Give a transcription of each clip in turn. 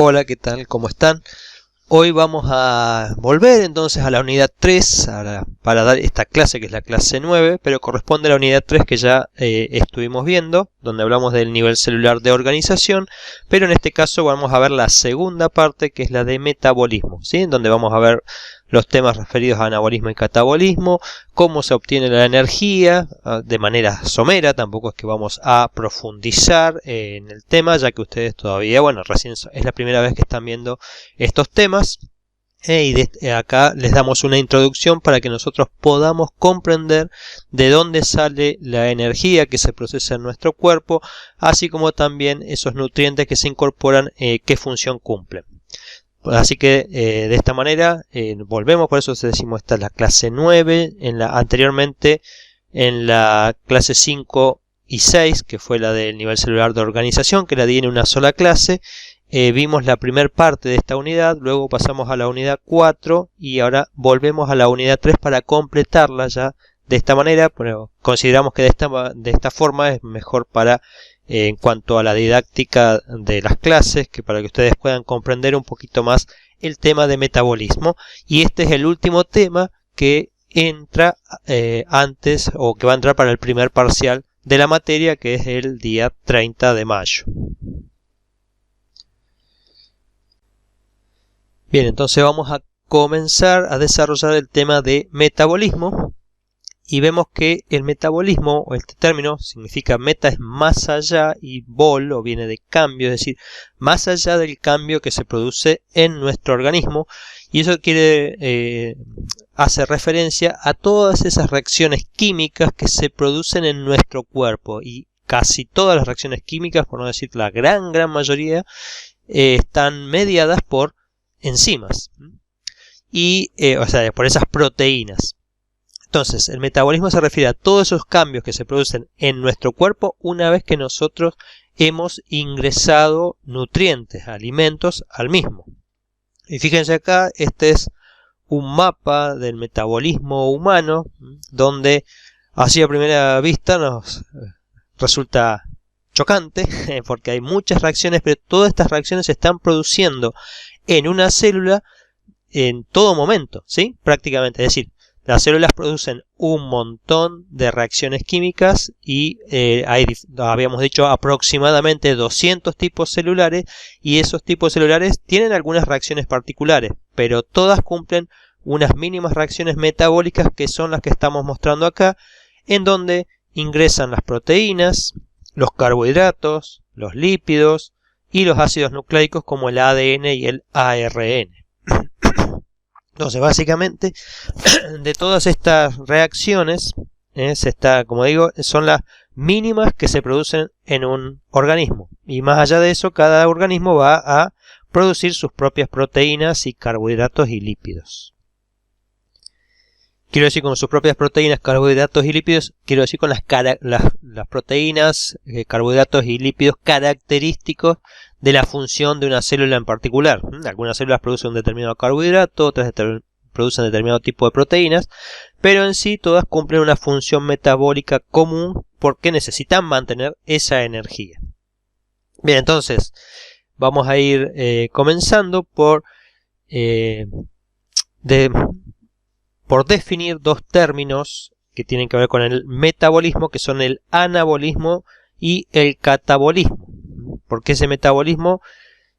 Hola, ¿qué tal? ¿Cómo están? Hoy vamos a volver entonces a la unidad 3 para dar esta clase que es la clase 9, pero corresponde a la unidad 3 que ya estuvimos viendo, donde hablamos del nivel celular de organización, pero en este caso vamos a ver la segunda parte que es la de metabolismo, ¿sí? En donde vamos a ver los temas referidos a anabolismo y catabolismo, cómo se obtiene la energía de manera somera. Tampoco es que vamos a profundizar en el tema, ya que ustedes todavía, bueno, recién es la primera vez que están viendo estos temas. Y acá les damos una introducción para que nosotros podamos comprender de dónde sale la energía que se procesa en nuestro cuerpo, así como también esos nutrientes que se incorporan, qué función cumplen. Así que de esta manera volvemos, por eso decimos esta es la clase 9, anteriormente en la clase 5 y 6, que fue la del nivel celular de organización, que la di en una sola clase. Vimos la primera parte de esta unidad, luego pasamos a la unidad 4 y ahora volvemos a la unidad 3 para completarla ya de esta manera. Pero consideramos que de esta forma es mejor para en cuanto a la didáctica de las clases, que para que ustedes puedan comprender un poquito más el tema de metabolismo. Y este es el último tema que entra antes, o que va a entrar para el primer parcial de la materia, que es el día 30 de mayo. Bien, entonces vamos a comenzar a desarrollar el tema de metabolismo. Y vemos que el metabolismo, o este término, significa meta es más allá, y bol, o viene de cambio, es decir, más allá del cambio que se produce en nuestro organismo. Y eso hace referencia a todas esas reacciones químicas que se producen en nuestro cuerpo. Y casi todas las reacciones químicas, por no decir la gran mayoría, están mediadas por enzimas. Y, por esas proteínas. Entonces, el metabolismo se refiere a todos esos cambios que se producen en nuestro cuerpo una vez que nosotros hemos ingresado nutrientes, alimentos al mismo. Y fíjense acá, este es un mapa del metabolismo humano, donde así a primera vista nos resulta chocante, porque hay muchas reacciones, pero todas estas reacciones se están produciendo en una célula en todo momento, ¿sí? Prácticamente, es decir, las células producen un montón de reacciones químicas y habíamos dicho aproximadamente 200 tipos celulares, y esos tipos celulares tienen algunas reacciones particulares, pero todas cumplen unas mínimas reacciones metabólicas, que son las que estamos mostrando acá, en donde ingresan las proteínas, los carbohidratos, los lípidos y los ácidos nucleicos como el ADN y el ARN. Entonces, básicamente, de todas estas reacciones, como digo, son las mínimas que se producen en un organismo. Y más allá de eso, cada organismo va a producir sus propias proteínas y carbohidratos y lípidos. Quiero decir con sus propias proteínas, carbohidratos y lípidos, quiero decir con las proteínas, carbohidratos y lípidos característicos de la función de una célula en particular. Algunas células producen un determinado carbohidrato, otras producen determinado tipo de proteínas, pero en sí todas cumplen una función metabólica común porque necesitan mantener esa energía. Bien, entonces vamos a ir comenzando por definir dos términos que tienen que ver con el metabolismo, que son el anabolismo y el catabolismo. Porque ese metabolismo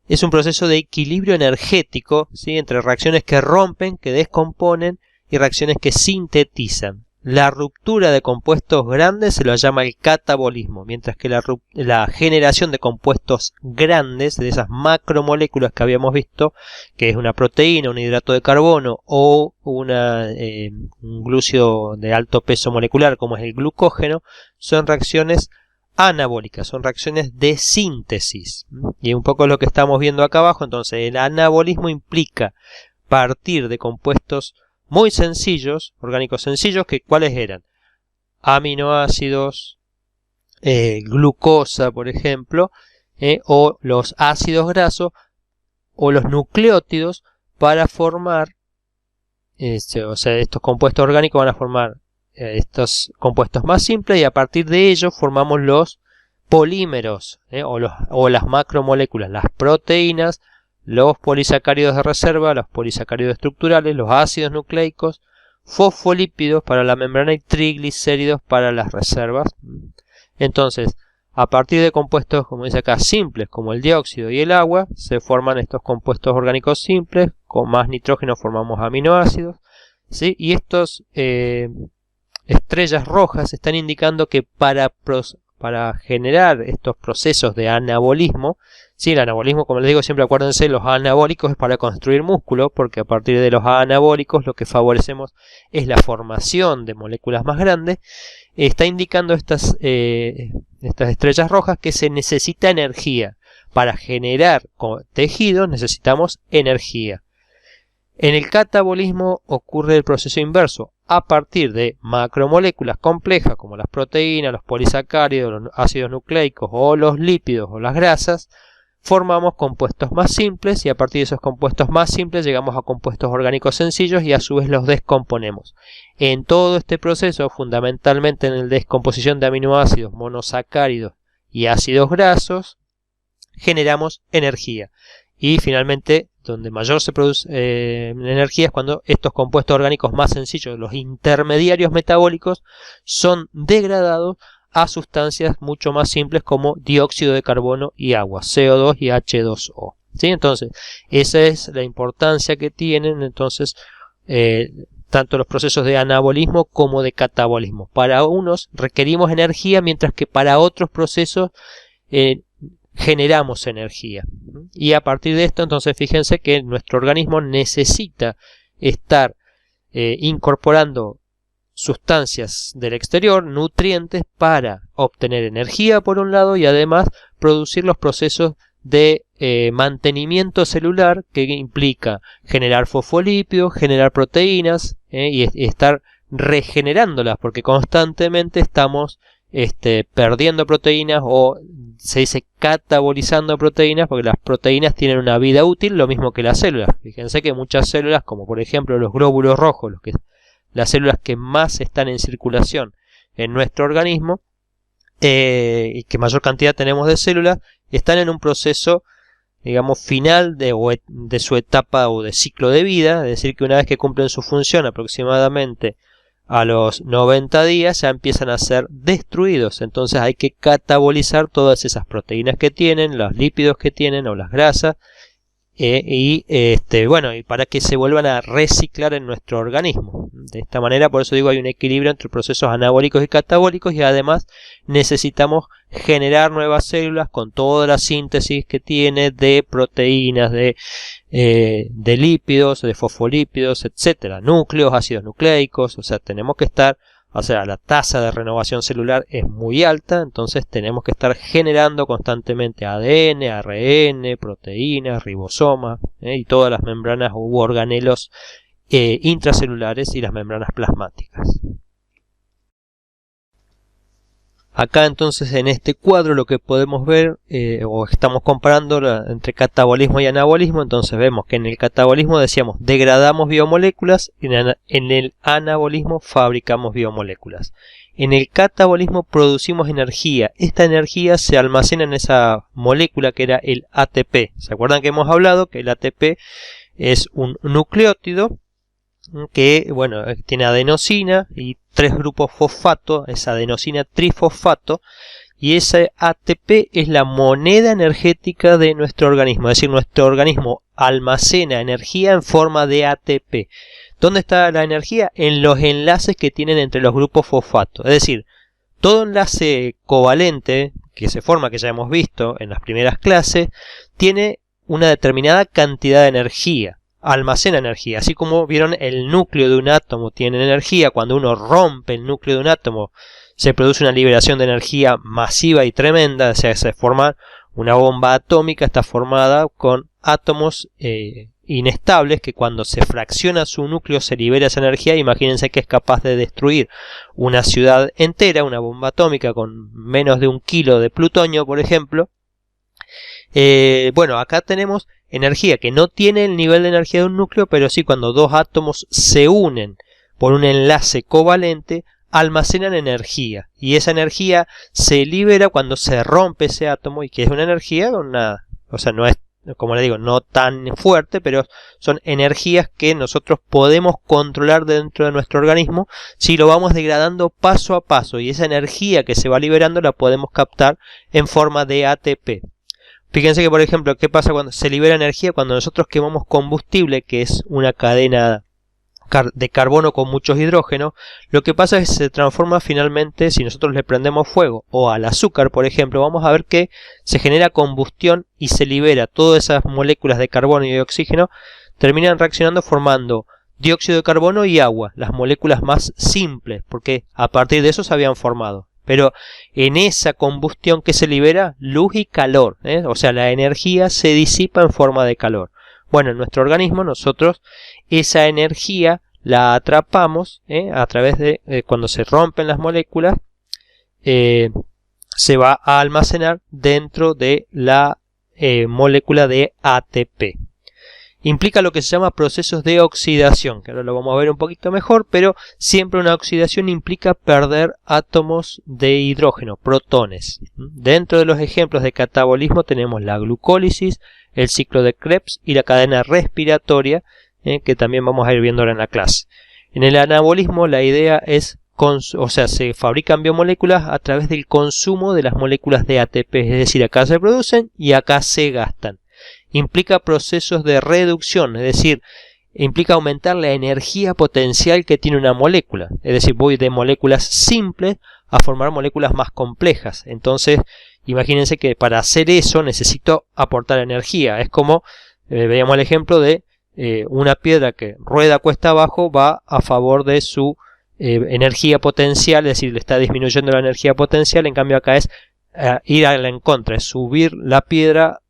es un proceso de equilibrio energético, ¿sí?, entre reacciones que rompen, que descomponen, y reacciones que sintetizan. La ruptura de compuestos grandes se lo llama el catabolismo, mientras que la generación de compuestos grandes, de esas macromoléculas que habíamos visto, que es una proteína, un hidrato de carbono o un glúcido de alto peso molecular como es el glucógeno, son reacciones anabólicas, son reacciones de síntesis. Y un poco lo que estamos viendo acá abajo. Entonces, el anabolismo implica partir de compuestos muy sencillos, orgánicos sencillos, que ¿cuáles eran? Aminoácidos, glucosa, por ejemplo, o los ácidos grasos, o los nucleótidos, para formar, estos compuestos orgánicos van a formar estos compuestos más simples, y a partir de ellos formamos los polímeros, o las macromoléculas, las proteínas, los polisacáridos de reserva, los polisacáridos estructurales, los ácidos nucleicos, fosfolípidos para la membrana y triglicéridos para las reservas. Entonces, a partir de compuestos, como dice acá, simples como el dióxido y el agua, se forman estos compuestos orgánicos simples. Con más nitrógeno formamos aminoácidos, ¿sí? Y estos estrellas rojas están indicando que para generar estos procesos de anabolismo, ¿sí? El anabolismo, como les digo, siempre acuérdense, los anabólicos es para construir músculo, porque a partir de los anabólicos lo que favorecemos es la formación de moléculas más grandes. Está indicando estas estrellas rojas que se necesita energía. Para generar tejidos necesitamos energía. En el catabolismo ocurre el proceso inverso. A partir de macromoléculas complejas como las proteínas, los polisacáridos, los ácidos nucleicos o los lípidos o las grasas, formamos compuestos más simples y a partir de esos compuestos más simples llegamos a compuestos orgánicos sencillos y a su vez los descomponemos. En todo este proceso, fundamentalmente en la descomposición de aminoácidos, monosacáridos y ácidos grasos, generamos energía. Y finalmente, donde mayor se produce energía es cuando estos compuestos orgánicos más sencillos, los intermediarios metabólicos, son degradados a sustancias mucho más simples como dióxido de carbono y agua, CO2 y H2O. ¿Sí? Entonces, esa es la importancia que tienen entonces tanto los procesos de anabolismo como de catabolismo. Para unos requerimos energía, mientras que para otros procesos generamos energía. Y a partir de esto, entonces, fíjense que nuestro organismo necesita estar incorporando sustancias del exterior, nutrientes, para obtener energía por un lado y además producir los procesos de mantenimiento celular, que implica generar fosfolípidos, generar proteínas y estar regenerándolas, porque constantemente estamos perdiendo proteínas, o se dice catabolizando proteínas, porque las proteínas tienen una vida útil, lo mismo que las células. Fíjense que muchas células, como por ejemplo los glóbulos rojos, las células que más están en circulación en nuestro organismo, y que mayor cantidad tenemos de células, están en un proceso, digamos, final de su etapa o de ciclo de vida, es decir, que una vez que cumplen su función aproximadamente a los 90 días ya empiezan a ser destruidos. Entonces hay que catabolizar todas esas proteínas que tienen, los lípidos que tienen o las grasas, y para que se vuelvan a reciclar en nuestro organismo. De esta manera, por eso digo, hay un equilibrio entre procesos anabólicos y catabólicos, y además necesitamos generar nuevas células con toda la síntesis que tiene de proteínas, de lípidos, de fosfolípidos, etcétera, núcleos, ácidos nucleicos. O sea, tenemos que estar, la tasa de renovación celular es muy alta, entonces tenemos que estar generando constantemente ADN, ARN, proteínas, ribosomas, y todas las membranas u organelos intracelulares y las membranas plasmáticas. Acá entonces en este cuadro lo que podemos ver, o estamos comparando entre catabolismo y anabolismo. Entonces vemos que en el catabolismo decíamos degradamos biomoléculas, y en el anabolismo fabricamos biomoléculas. En el catabolismo producimos energía. Esta energía se almacena en esa molécula que era el ATP. ¿Se acuerdan que hemos hablado que el ATP es un nucleótido que, tiene adenosina y 3 grupos fosfato, es adenosina trifosfato, y ese ATP es la moneda energética de nuestro organismo. Es decir, nuestro organismo almacena energía en forma de ATP. ¿Dónde está la energía? En los enlaces que tienen entre los grupos fosfato. Es decir, todo enlace covalente que se forma, que ya hemos visto en las primeras clases, tiene una determinada cantidad de energía. Almacena energía, así como vieron el núcleo de un átomo tiene energía. Cuando uno rompe el núcleo de un átomo se produce una liberación de energía masiva y tremenda, o sea, se forma una bomba atómica. Está formada con átomos inestables que cuando se fracciona su núcleo se libera esa energía. Imagínense que es capaz de destruir una ciudad entera, una bomba atómica con menos de 1 kilo de plutonio, por ejemplo. Acá tenemos energía que no tiene el nivel de energía de un núcleo, pero sí cuando dos átomos se unen por un enlace covalente almacenan energía, y esa energía se libera cuando se rompe ese átomo, y que es una energía no es como le digo, no tan fuerte, pero son energías que nosotros podemos controlar dentro de nuestro organismo si lo vamos degradando paso a paso, y esa energía que se va liberando la podemos captar en forma de ATP. Fíjense que, por ejemplo, ¿qué pasa cuando se libera energía? Cuando nosotros quemamos combustible, que es una cadena de carbono con muchos hidrógenos, lo que pasa es que se transforma finalmente, si nosotros le prendemos fuego o al azúcar, por ejemplo, vamos a ver que se genera combustión y se libera todas esas moléculas de carbono y de oxígeno, terminan reaccionando formando dióxido de carbono y agua, las moléculas más simples, porque a partir de eso se habían formado. Pero en esa combustión que se libera, luz y calor, o sea, la energía se disipa en forma de calor. Bueno, en nuestro organismo nosotros esa energía la atrapamos a través de cuando se rompen las moléculas, se va a almacenar dentro de la molécula de ATP. Implica lo que se llama procesos de oxidación, que ahora lo vamos a ver un poquito mejor, pero siempre una oxidación implica perder átomos de hidrógeno, protones. Dentro de los ejemplos de catabolismo tenemos la glucólisis, el ciclo de Krebs y la cadena respiratoria, que también vamos a ir viendo ahora en la clase. En el anabolismo la idea es, se fabrican biomoléculas a través del consumo de las moléculas de ATP, es decir, acá se producen y acá se gastan. Implica procesos de reducción, es decir, implica aumentar la energía potencial que tiene una molécula, es decir, voy de moléculas simples a formar moléculas más complejas. Entonces, imagínense que para hacer eso necesito aportar energía. Es como, veíamos el ejemplo de una piedra que rueda cuesta abajo, va a favor de su energía potencial, es decir, le está disminuyendo la energía potencial. En cambio acá es ir a la en contra, es subir la piedra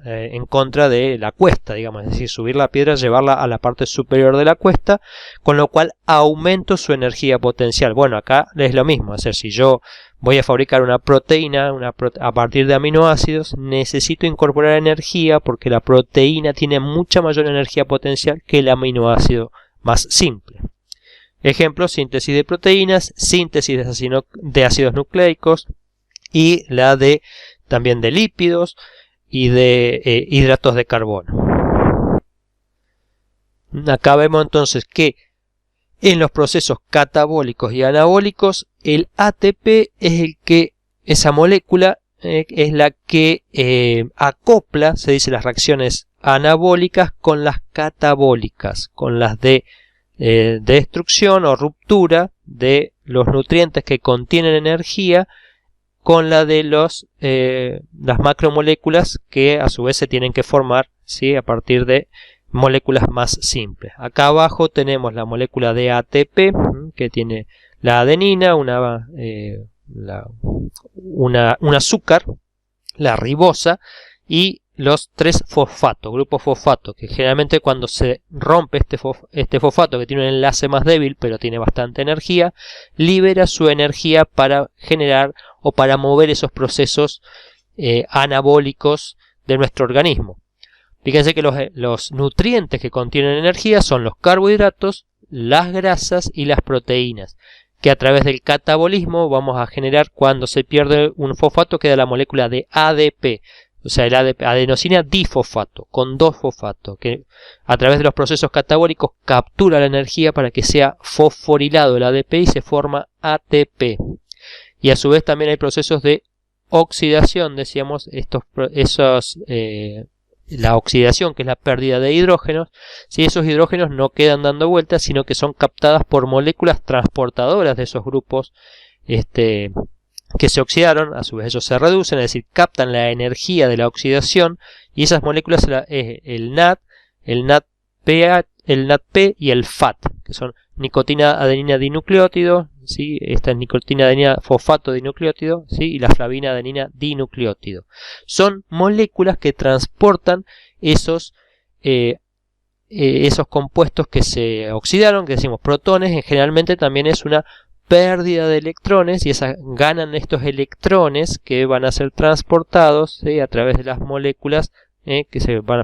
en contra de la cuesta, digamos, es decir, subir la piedra, llevarla a la parte superior de la cuesta, con lo cual aumento su energía potencial. Bueno, acá es lo mismo, es decir, si yo voy a fabricar una proteína a partir de aminoácidos, necesito incorporar energía porque la proteína tiene mucha mayor energía potencial que el aminoácido más simple. Ejemplo, síntesis de proteínas, síntesis de ácidos nucleicos y la de también de lípidos y de hidratos de carbono. Acá vemos entonces que en los procesos catabólicos y anabólicos el ATP es esa molécula es la que acopla, se dice, las reacciones anabólicas con las catabólicas, con las de destrucción o ruptura de los nutrientes que contienen energía, con la de las macromoléculas que a su vez se tienen que formar, ¿sí?, a partir de moléculas más simples. Acá abajo tenemos la molécula de ATP, que tiene la adenina, un azúcar, la ribosa y los 3 fosfatos, grupo fosfato, que generalmente cuando se rompe este fosfato, que tiene un enlace más débil pero tiene bastante energía, libera su energía para generar o para mover esos procesos anabólicos de nuestro organismo. Fíjense que los nutrientes que contienen energía son los carbohidratos, las grasas y las proteínas, que a través del catabolismo vamos a generar. Cuando se pierde un fosfato queda la molécula de ADP, o sea, el adenosina difosfato, con 2 fosfatos, que a través de los procesos catabólicos captura la energía para que sea fosforilado el ADP y se forma ATP. Y a su vez también hay procesos de oxidación, decíamos, la oxidación, que es la pérdida de hidrógenos. Si esos hidrógenos no quedan dando vueltas, sino que son captadas por moléculas transportadoras de esos grupos que se oxidaron, a su vez ellos se reducen, es decir, captan la energía de la oxidación, y esas moléculas es el NAD, el NADP y el FAT, que son nicotina adenina dinucleótido, ¿sí? Esta es nicotina adenina fosfato dinucleótido, ¿sí? Y la flavina adenina dinucleótido. Son moléculas que transportan esos compuestos que se oxidaron, que decimos protones. Generalmente también es una pérdida de electrones, y ganan estos electrones que van a ser transportados, ¿sí?, a través de las moléculas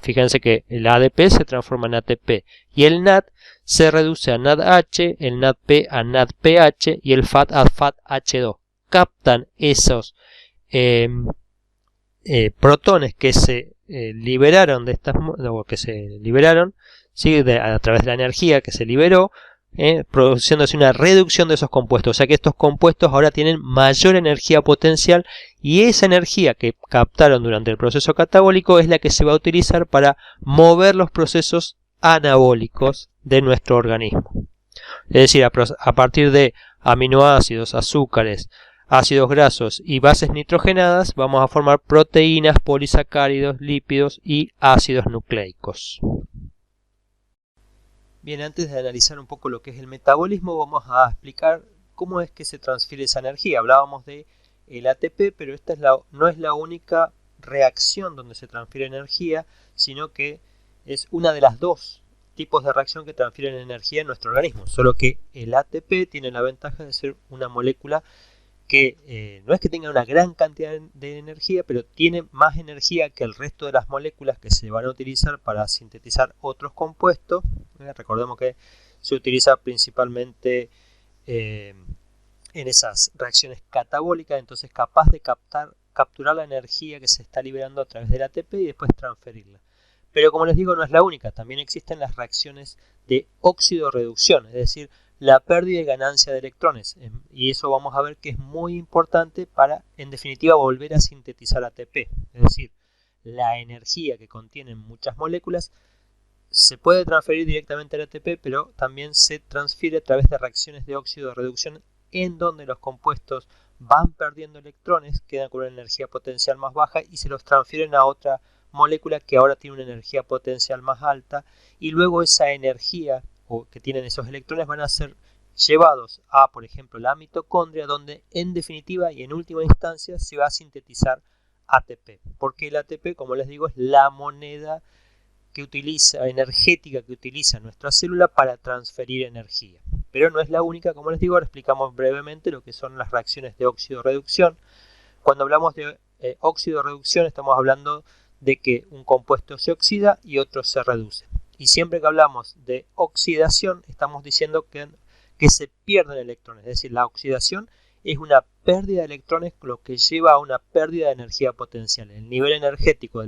fíjense que el ADP se transforma en ATP y el NAD se reduce a NADH, el NADP a NADPH y el FAT a FATH2. Captan protones que se liberaron de estas, o que se liberaron, ¿sí? A través de la energía que se liberó, produciéndose una reducción de esos compuestos. O sea que estos compuestos ahora tienen mayor energía potencial, y esa energía que captaron durante el proceso catabólico es la que se va a utilizar para mover los procesos anabólicos de nuestro organismo. Es decir, a partir de aminoácidos, azúcares, ácidos grasos y bases nitrogenadas vamos a formar proteínas, polisacáridos, lípidos y ácidos nucleicos. Bien, antes de analizar un poco lo que es el metabolismo, vamos a explicar cómo es que se transfiere esa energía. Hablábamos de el ATP, pero esta no es la única reacción donde se transfiere energía, sino que es una de las dos tipos de reacción que transfieren energía en nuestro organismo. Solo que el ATP tiene la ventaja de ser una molécula que no es que tenga una gran cantidad de energía, pero tiene más energía que el resto de las moléculas que se van a utilizar para sintetizar otros compuestos. Recordemos que se utiliza principalmente en esas reacciones catabólicas, entonces capaz de capturar la energía que se está liberando a través del ATP y después transferirla. Pero como les digo, no es la única, también existen las reacciones de óxido-reducción, es decir, la pérdida y ganancia de electrones, y eso vamos a ver que es muy importante para, en definitiva, volver a sintetizar ATP. Es decir, la energía que contienen muchas moléculas se puede transferir directamente al ATP, pero también se transfiere a través de reacciones de óxido de reducción, en donde los compuestos van perdiendo electrones, quedan con una energía potencial más baja y se los transfieren a otra molécula que ahora tiene una energía potencial más alta, y luego esa energía que tienen esos electrones van a ser llevados a, por ejemplo, la mitocondria, donde en definitiva y en última instancia se va a sintetizar ATP, porque el ATP, como les digo, es la moneda energética que utiliza nuestra célula para transferir energía. Pero no es la única, como les digo. Ahora explicamos brevemente lo que son las reacciones de óxido-reducción. Cuando hablamos de óxido-reducción estamos hablando de que un compuesto se oxida y otro se reduce. Y siempre que hablamos de oxidación estamos diciendo que se pierden electrones, es decir, la oxidación es una pérdida de electrones, lo que lleva a una pérdida de energía potencial. El nivel energético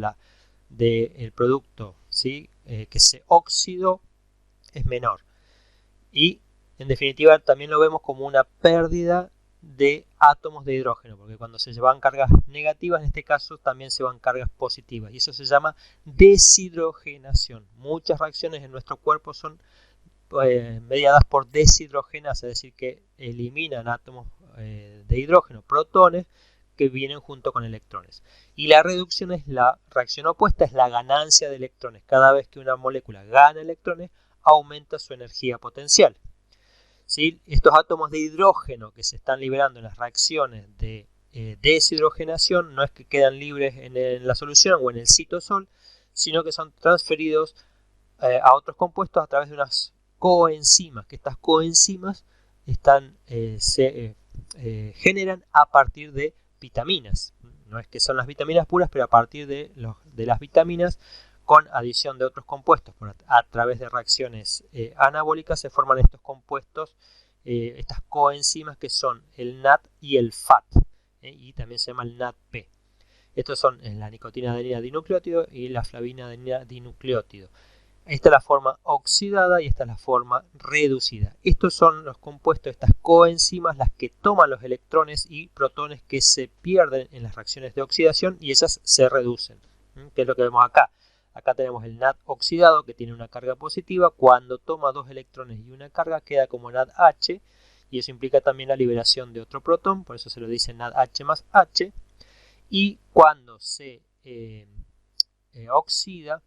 del producto, ¿sí? Que se oxidó es menor, y en definitiva también lo vemos como una pérdida de átomos de hidrógeno, porque cuando se llevan cargas negativas, en este caso también se van cargas positivas, y eso se llama deshidrogenación. Muchas reacciones en nuestro cuerpo son mediadas por deshidrogenasa, es decir, que eliminan átomos de hidrógeno, protones, que vienen junto con electrones. Y la reducción es la reacción opuesta, es la ganancia de electrones. Cada vez que una molécula gana electrones, aumenta su energía potencial. ¿Sí? Estos átomos de hidrógeno que se están liberando en las reacciones de deshidrogenación no es que quedan libres en la solución o en el citosol, sino que son transferidos a otros compuestos a través de unas coenzimas, que estas coenzimas se generan a partir de vitaminas. No es que son las vitaminas puras, pero a partir de las vitaminas, con adición de otros compuestos a través de reacciones anabólicas, se forman estos compuestos, estas coenzimas, que son el NAD y el FAT, y también se llama el NADP. Estos son la nicotina adenina dinucleótido y la flavina adenina dinucleótido. Esta es la forma oxidada y esta es la forma reducida. Estos son los compuestos, estas coenzimas, las que toman los electrones y protones que se pierden en las reacciones de oxidación, y esas se reducen. ¿Qué es lo que vemos acá? Acá tenemos el NAD oxidado, que tiene una carga positiva. Cuando toma dos electrones y una carga, queda como NADH, y eso implica también la liberación de otro protón, por eso se lo dice NADH más H. Y cuando se oxida,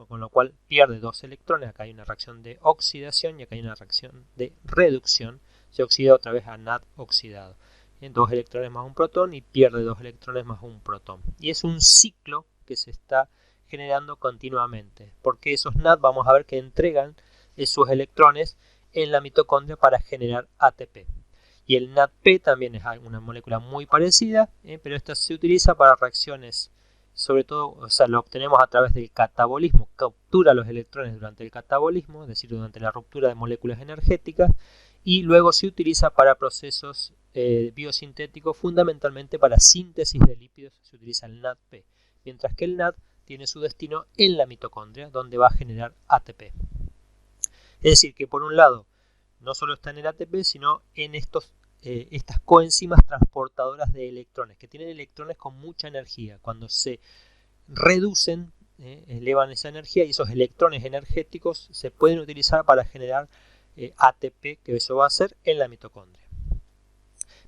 con lo cual pierde dos electrones, acá hay una reacción de oxidación y acá hay una reacción de reducción, se oxida otra vez a NAD oxidado, dos electrones más un protón, y pierde dos electrones más un protón, y es un ciclo que se está generando continuamente, porque esos NAD vamos a ver que entregan esos electrones en la mitocondria para generar ATP. Y el NADP también es una molécula muy parecida, pero esta se utiliza para reacciones, sobre todo, o sea, lo obtenemos a través del catabolismo, captura los electrones durante el catabolismo, es decir, durante la ruptura de moléculas energéticas, y luego se utiliza para procesos biosintéticos, fundamentalmente para síntesis de lípidos se utiliza el NADP, mientras que el NAD tiene su destino en la mitocondria, donde va a generar ATP. Es decir, que por un lado no solo está en el ATP, sino en estas coenzimas transportadoras de electrones, que tienen electrones con mucha energía. Cuando se reducen, elevan esa energía, y esos electrones energéticos se pueden utilizar para generar ATP, que eso va a hacer en la mitocondria.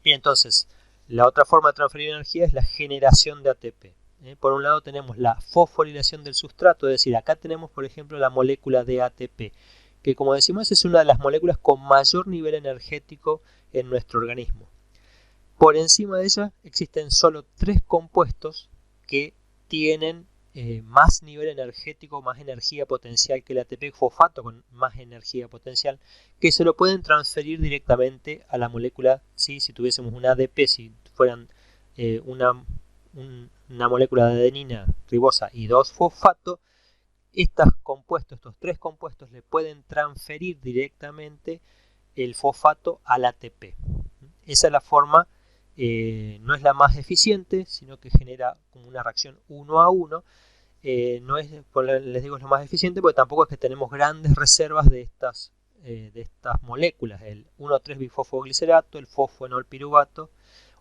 Bien, entonces, la otra forma de transferir energía es la generación de ATP. Por un lado tenemos la fosforilación del sustrato, es decir, acá tenemos por ejemplo la molécula de ATP, que como decimos es una de las moléculas con mayor nivel energético en nuestro organismo. Por encima de ella existen solo 3 compuestos que tienen más nivel energético, más energía potencial que el ATP, fosfato con más energía potencial, que se lo pueden transferir directamente a la molécula. ¿Sí? Si tuviésemos un ADP, si fueran una molécula de adenina, ribosa y 2 fosfato, estos 3 compuestos le pueden transferir directamente el fosfato al ATP. Esa es la forma, no es la más eficiente, sino que genera como una reacción 1 a 1. No es, les digo, es lo más eficiente porque tampoco es que tenemos grandes reservas de estas moléculas, el 1,3-bifosfoglicerato, el fosfoenolpiruvato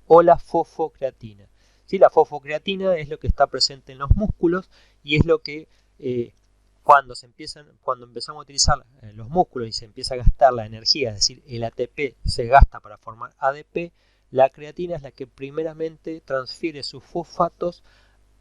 o la fosfocreatina. ¿Sí? La fosfocreatina es lo que está presente en los músculos y es lo que cuando empezamos a utilizar los músculos y se empieza a gastar la energía, es decir, el ATP se gasta para formar ADP, la creatina es la que primeramente transfiere sus fosfatos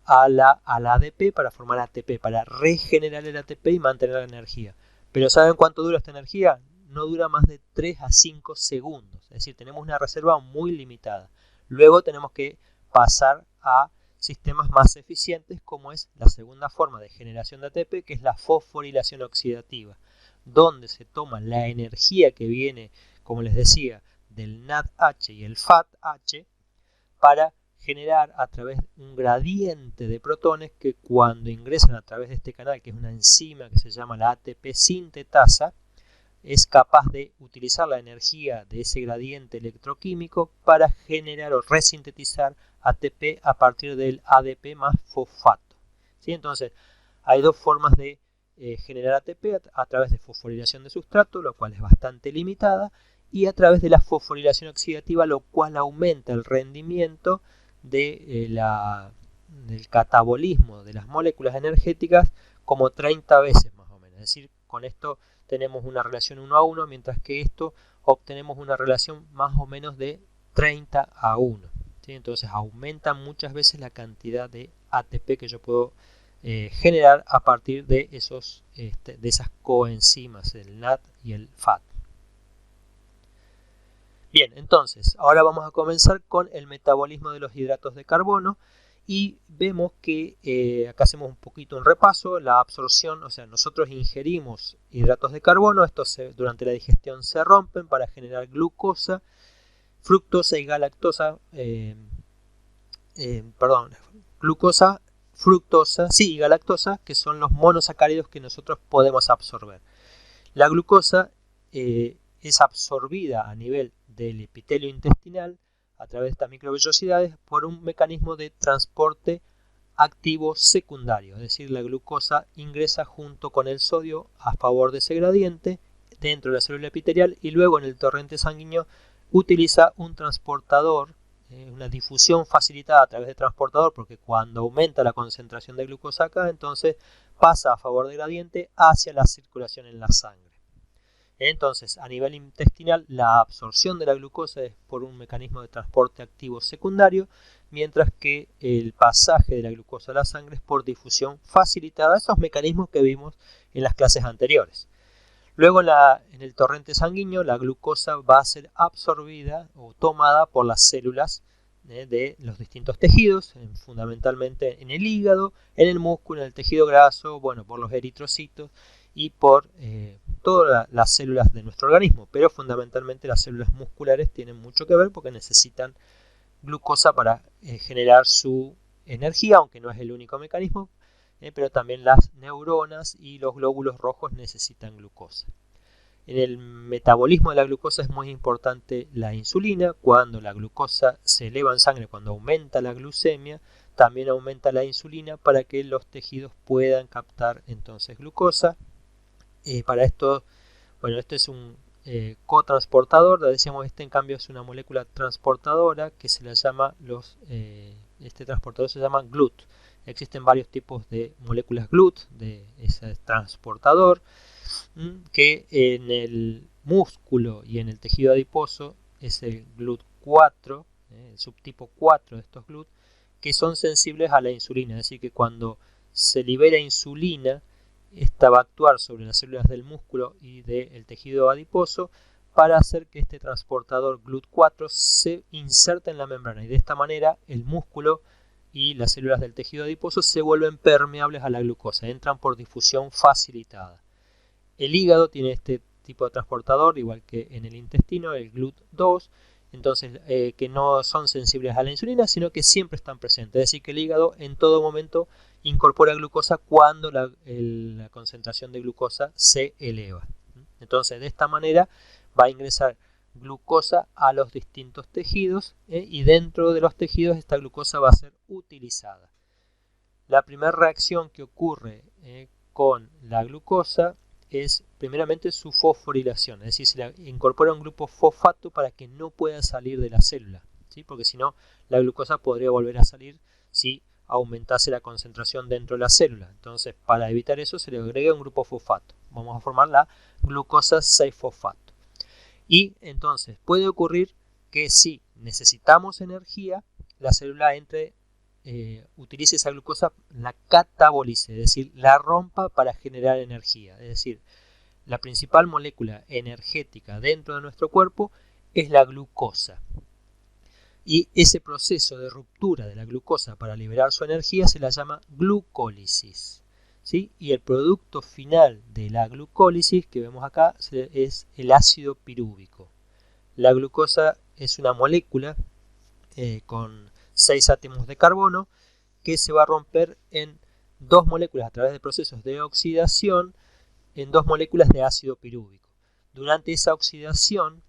a la ADP para formar ATP, para regenerar el ATP y mantener la energía. Pero ¿saben cuánto dura esta energía? No dura más de 3 a 5 segundos, es decir, tenemos una reserva muy limitada. Luego tenemos que pasar a sistemas más eficientes, como es la segunda forma de generación de ATP, que es la fosforilación oxidativa, donde se toma la energía que viene, como les decía, del NADH y el FADH para generar a través de un gradiente de protones que cuando ingresan a través de este canal, que es una enzima que se llama la ATP sintetasa, es capaz de utilizar la energía de ese gradiente electroquímico para generar o resintetizar ATP a partir del ADP más fosfato. ¿Sí? Entonces, hay 2 formas de generar ATP a través de fosforilación de sustrato, lo cual es bastante limitada, y a través de la fosforilación oxidativa, lo cual aumenta el rendimiento del catabolismo de las moléculas energéticas como 30 veces más o menos. Es decir, con esto tenemos una relación 1 a 1, mientras que esto obtenemos una relación más o menos de 30 a 1. ¿Sí? Entonces aumenta muchas veces la cantidad de ATP que yo puedo generar a partir de esas coenzimas, el NAD y el FAD. Bien, entonces, ahora vamos a comenzar con el metabolismo de los hidratos de carbono y vemos que acá hacemos un poquito un repaso, la absorción, o sea, nosotros ingerimos hidratos de carbono, estos durante la digestión se rompen para generar glucosa, fructosa y galactosa, glucosa, fructosa, y galactosa, que son los monosacáridos que nosotros podemos absorber. La glucosa es absorbida a nivel del epitelio intestinal a través de estas microvellosidades por un mecanismo de transporte activo secundario, es decir, la glucosa ingresa junto con el sodio a favor de ese gradiente dentro de la célula epitelial y luego en el torrente sanguíneo utiliza un transportador, una difusión facilitada a través de transportador, porque cuando aumenta la concentración de glucosa acá, entonces pasa a favor del gradiente hacia la circulación en la sangre. Entonces, a nivel intestinal, la absorción de la glucosa es por un mecanismo de transporte activo secundario, mientras que el pasaje de la glucosa a la sangre es por difusión facilitada, esos mecanismos que vimos en las clases anteriores. Luego en el torrente sanguíneo, la glucosa va a ser absorbida o tomada por las células de los distintos tejidos, fundamentalmente en el hígado, en el músculo, en el tejido graso, bueno, por los eritrocitos y por todas las células de nuestro organismo, pero fundamentalmente las células musculares tienen mucho que ver porque necesitan glucosa para generar su energía, aunque no es el único mecanismo, pero también las neuronas y los glóbulos rojos necesitan glucosa. En el metabolismo de la glucosa es muy importante la insulina. Cuando la glucosa se eleva en sangre, cuando aumenta la glucemia, también aumenta la insulina para que los tejidos puedan captar entonces glucosa. Para esto, bueno, este es un cotransportador, decíamos, este en cambio es una molécula transportadora que se la llama este transportador se llama GLUT. Existen varios tipos de moléculas GLUT de ese transportador, que en el músculo y en el tejido adiposo es el GLUT4, el subtipo 4 de estos GLUT, que son sensibles a la insulina, es decir, que cuando se libera insulina, esta va a actuar sobre las células del músculo y del tejido adiposo para hacer que este transportador GLUT4 se inserte en la membrana, y de esta manera el músculo y las células del tejido adiposo se vuelven permeables a la glucosa, entran por difusión facilitada. El hígado tiene este tipo de transportador, igual que en el intestino, el GLUT2, entonces que no son sensibles a la insulina, sino que siempre están presentes. Es decir, que el hígado en todo momento incorpora glucosa cuando la concentración de glucosa se eleva. Entonces, de esta manera va a ingresar glucosa a los distintos tejidos, y dentro de los tejidos esta glucosa va a ser utilizada. La primera reacción que ocurre con la glucosa es primeramente su fosforilación, es decir, se le incorpora un grupo fosfato para que no pueda salir de la célula, ¿sí? Porque si no, la glucosa podría volver a salir si aumentase la concentración dentro de la célula. Entonces, para evitar eso, se le agrega un grupo fosfato. Vamos a formar la glucosa 6-fosfato. Y entonces puede ocurrir que si necesitamos energía, la célula utilice esa glucosa, la catabolice, es decir, la rompa para generar energía. Es decir, la principal molécula energética dentro de nuestro cuerpo es la glucosa. Y ese proceso de ruptura de la glucosa para liberar su energía se la llama glucólisis, ¿sí? Y el producto final de la glucólisis que vemos acá es el ácido pirúvico. La glucosa es una molécula con 6 átomos de carbono que se va a romper en dos moléculas a través de procesos de oxidación, en dos moléculas de ácido pirúvico. Durante esa oxidación,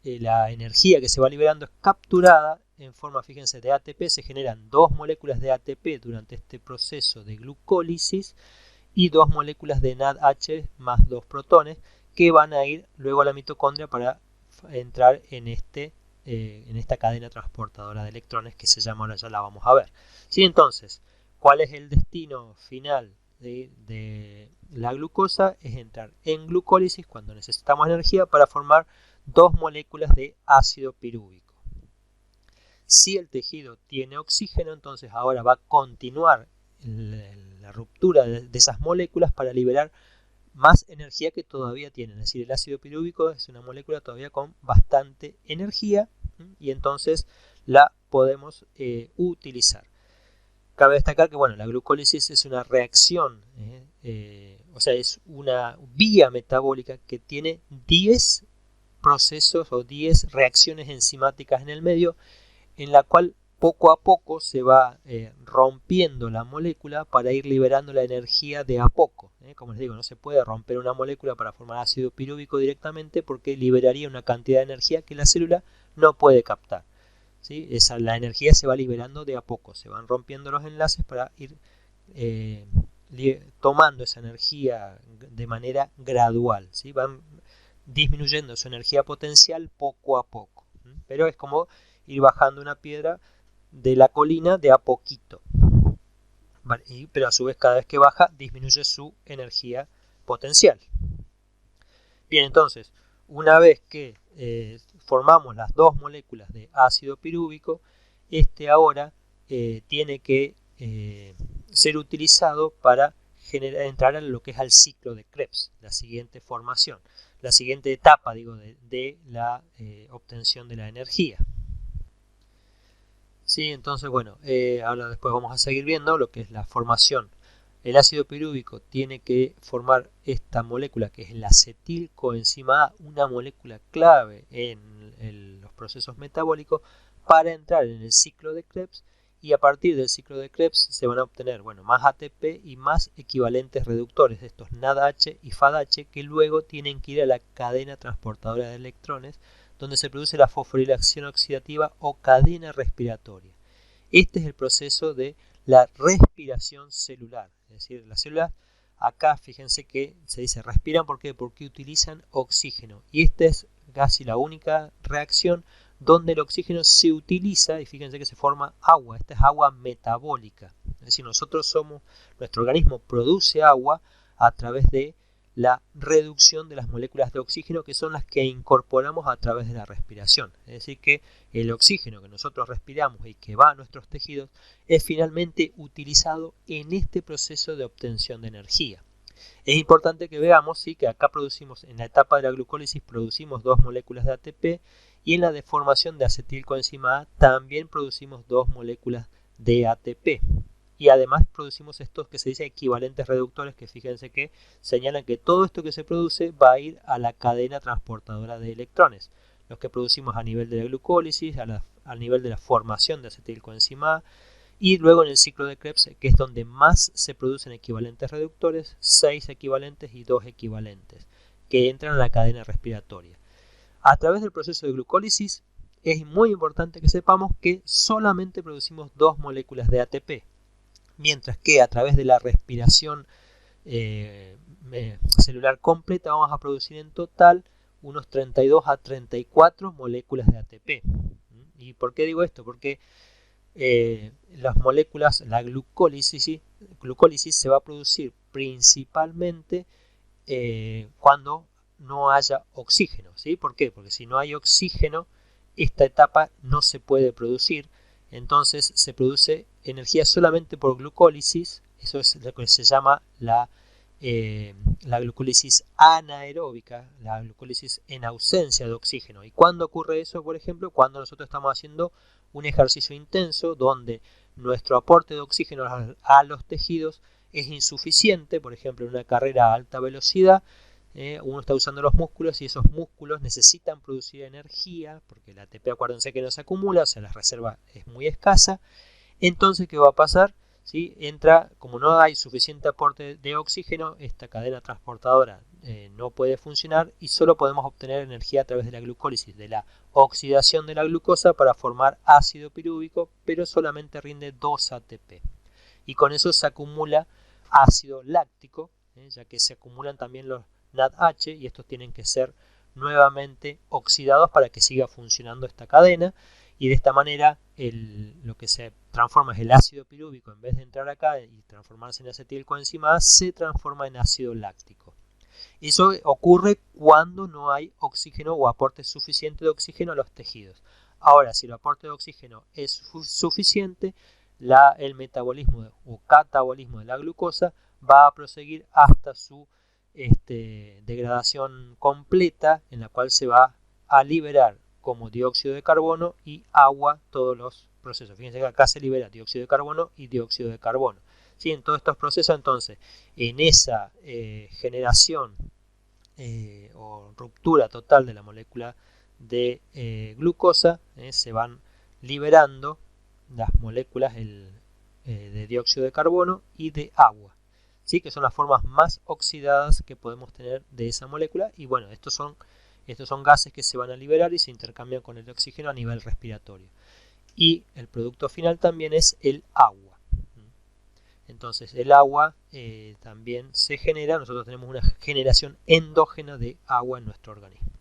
la energía que se va liberando es capturada en forma, fíjense, de ATP. Se generan dos moléculas de ATP durante este proceso de glucólisis y dos moléculas de NADH más dos protones que van a ir luego a la mitocondria para entrar en esta cadena transportadora de electrones que se llama, ahora ya la vamos a ver. ¿Sí? Entonces, ¿cuál es el destino final de la glucosa? Es entrar en glucólisis cuando necesitamos energía para formar dos moléculas de ácido pirúvico. Si el tejido tiene oxígeno, entonces ahora va a continuar la ruptura de esas moléculas para liberar más energía que todavía tienen. Es decir, el ácido pirúvico es una molécula todavía con bastante energía, y entonces la podemos utilizar. Cabe destacar que bueno, la glucólisis es una reacción, o sea, es una vía metabólica que tiene 10 procesos o 10 reacciones enzimáticas en el medio, en la cual poco a poco se va rompiendo la molécula para ir liberando la energía de a poco. Como les digo, no se puede romper una molécula para formar ácido pirúvico directamente porque liberaría una cantidad de energía que la célula no puede captar, ¿sí? La energía se va liberando de a poco, se van rompiendo los enlaces para ir tomando esa energía de manera gradual, ¿sí? Van disminuyendo su energía potencial poco a poco, pero es como ir bajando una piedra de la colina de a poquito, ¿vale? Pero a su vez cada vez que baja disminuye su energía potencial. Bien, entonces una vez que formamos las dos moléculas de ácido pirúvico, este ahora tiene que ser utilizado para entrar en lo que es el ciclo de Krebs, la siguiente formación, la siguiente etapa, digo, de la obtención de la energía. Sí, entonces bueno, ahora después vamos a seguir viendo lo que es la formación. El ácido pirúvico tiene que formar esta molécula que es la acetilcoenzima A, una molécula clave en los procesos metabólicos para entrar en el ciclo de Krebs y a partir del ciclo de Krebs se van a obtener más ATP y más equivalentes reductores de estos NADH y FADH que luego tienen que ir a la cadena transportadora de electrones donde se produce la fosforilación oxidativa o cadena respiratoria. Este es el proceso de la respiración celular, es decir, las células acá fíjense que se dice respiran porque utilizan oxígeno y esta es casi la única reacción donde el oxígeno se utiliza y fíjense que se forma agua, esta es agua metabólica, es decir, nuestro organismo produce agua a través de la reducción de las moléculas de oxígeno que son las que incorporamos a través de la respiración, es decir que el oxígeno que nosotros respiramos y que va a nuestros tejidos es finalmente utilizado en este proceso de obtención de energía. Es importante que veamos que acá en la etapa de la glucólisis producimos 2 moléculas de ATP y en la deformación de acetilcoenzima A también producimos 2 moléculas de ATP. Y además producimos estos que se dice equivalentes reductores que fíjense que señalan que todo esto que se produce va a ir a la cadena transportadora de electrones. Los que producimos a nivel de la glucólisis, a nivel de la formación de acetilcoenzima A y luego en el ciclo de Krebs que es donde más se producen equivalentes reductores, 6 equivalentes y 2 equivalentes que entran a la cadena respiratoria. A través del proceso de glucólisis es muy importante que sepamos que solamente producimos 2 moléculas de ATP. Mientras que a través de la respiración celular completa vamos a producir en total unos 32 a 34 moléculas de ATP. ¿Y por qué digo esto? Porque las moléculas, la glucólisis se va a producir principalmente cuando no haya oxígeno. ¿Sí? ¿Por qué? Porque si no hay oxígeno, esta etapa no se puede producir. Entonces se produce energía solamente por glucólisis, eso es lo que se llama la glucólisis anaeróbica, la glucólisis en ausencia de oxígeno. ¿Y cuándo ocurre eso? Por ejemplo, cuando nosotros estamos haciendo un ejercicio intenso donde nuestro aporte de oxígeno a los tejidos es insuficiente, por ejemplo en una carrera a alta velocidad, uno está usando los músculos y esos músculos necesitan producir energía porque el ATP, acuérdense que no se acumula, o sea la reserva es muy escasa. Entonces, ¿qué va a pasar? ¿Sí? Como no hay suficiente aporte de oxígeno, esta cadena transportadora no puede funcionar y solo podemos obtener energía a través de la glucólisis, de la oxidación de la glucosa para formar ácido pirúvico, pero solamente rinde 2 ATP. Y con eso se acumula ácido láctico, ya que se acumulan también los NADH y estos tienen que ser nuevamente oxidados para que siga funcionando esta cadena y de esta manera lo que se transforma es el ácido pirúvico, en vez de entrar acá y transformarse en acetilcoenzima A, se transforma en ácido láctico. Eso ocurre cuando no hay oxígeno o aporte suficiente de oxígeno a los tejidos. Ahora, si el aporte de oxígeno es suficiente, el metabolismo o catabolismo de la glucosa va a proseguir hasta su degradación completa, en la cual se va a liberar como dióxido de carbono y agua todos los procesos. Fíjense que acá se libera dióxido de carbono y dióxido de carbono. ¿Sí? En todos estos procesos, entonces, en esa generación o ruptura total de la molécula de glucosa, se van liberando las moléculas de dióxido de carbono y de agua. ¿Sí? Que son las formas más oxidadas que podemos tener de esa molécula y bueno, estos son gases que se van a liberar y se intercambian con el oxígeno a nivel respiratorio. Y el producto final también es el agua. Entonces el agua también se genera, nosotros tenemos una generación endógena de agua en nuestro organismo.